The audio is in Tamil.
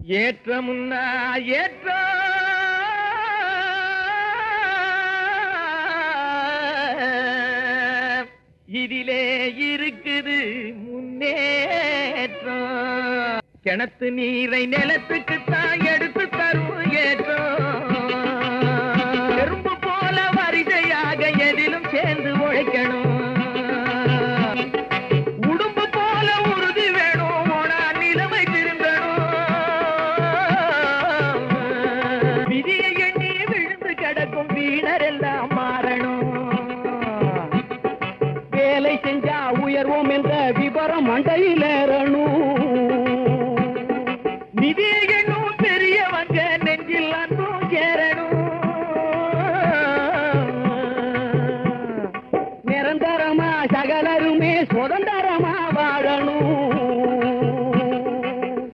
ஏற்றமுன்னா ஏற்ற இதிலே இருக்குது முன்னேற்றம். கிணத்து நீரை நிலத்துக்கு தான் எடுத்து தரும் ஏற்றம். எறும்பு போல வரிசையாக எதிலும் சேர்ந்து உழைக்கணும். உடும்பு போல உறுதி வேணும். ஓனா நிலைமை திரும்பணும். விதியை எண்ணி விழுந்து கிடக்கும் வீணர் எல்லாம் மாறணும். வேலை செஞ்சா உயர்வோம் என்ற விபரம் மண்டையில் ஏறணும். நிதி